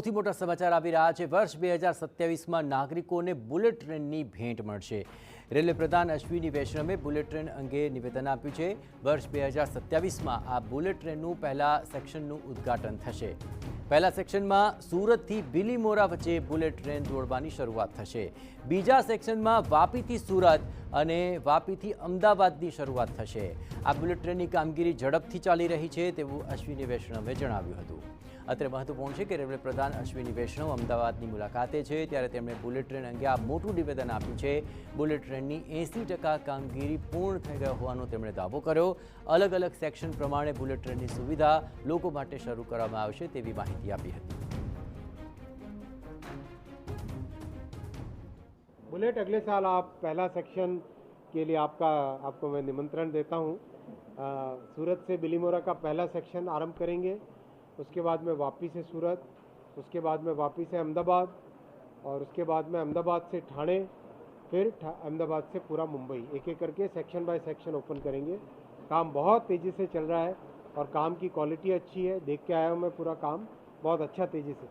સૌથી મોટા સમાચાર આવી રહ્યા છે। વર્ષ 2027માં નાગરિકોને બુલેટ ટ્રેનની ભેટ મળશે। રેલવે પ્રધાન અશ્વિની વૈષ્ણવે બુલેટ ટ્રેન અંગે નિવેદન આપ્યું છે। વર્ષ 2027માં આ બુલેટ ટ્રેનનું પહેલા સેક્શનનું ઉદ્ઘાટન થશે। પહેલા સેક્શનમાં સુરતથી બિલીમોરા વચ્ચે બુલેટ ટ્રેન દોડવાની શરૂઆત થશે। બીજા સેક્શનમાં વાપીથી સુરત અને વાપીથી અમદાવાદની શરૂઆત થશે। આ બુલેટ ટ્રેનની કામગીરી ઝડપથી ચાલી રહી છે તેવું અશ્વિની વૈષ્ણવે જણાવ્યું હતું। અત્રે મહત્વપૂર્ણ છે કે રેલવે પ્રધાન અશ્વિની વૈષ્ણવ અમદાવાદની મુલાકાતે છે ત્યારે તેમણે બુલેટ ટ્રેન અંગે આ મોટું નિવેદન આપ્યું છે। બુલેટ ટ્રેનની 80% કામગીરી પૂર્ણ થઈ ગઈ હોવાનો તેમણે દાવો કર્યો। અલગ અલગ સેક્શન પ્રમાણે બુલેટ ટ્રેનની સુવિધા લોકો માટે શરૂ કરવામાં આવશે તેવી માહિતી આપી હતી। बुलेट अगले साल आप पहला सेक्शन के लिए आपको मैं निमंत्रण देता हूँ। सूरत से बिलीमोरा का पहला सेक्शन आरंभ करेंगे, उसके बाद में वापी से सूरत, उसके बाद में वापी से अहमदाबाद और उसके बाद में अहमदाबाद से ठाणे, फिर अहमदाबाद से पूरा मुंबई। एक एक करके सेक्शन बाय सेक्शन ओपन करेंगे। काम बहुत तेज़ी से चल रहा है और काम की क्वालिटी अच्छी है। देख के आया हूँ मैं, पूरा काम बहुत अच्छा तेज़ी से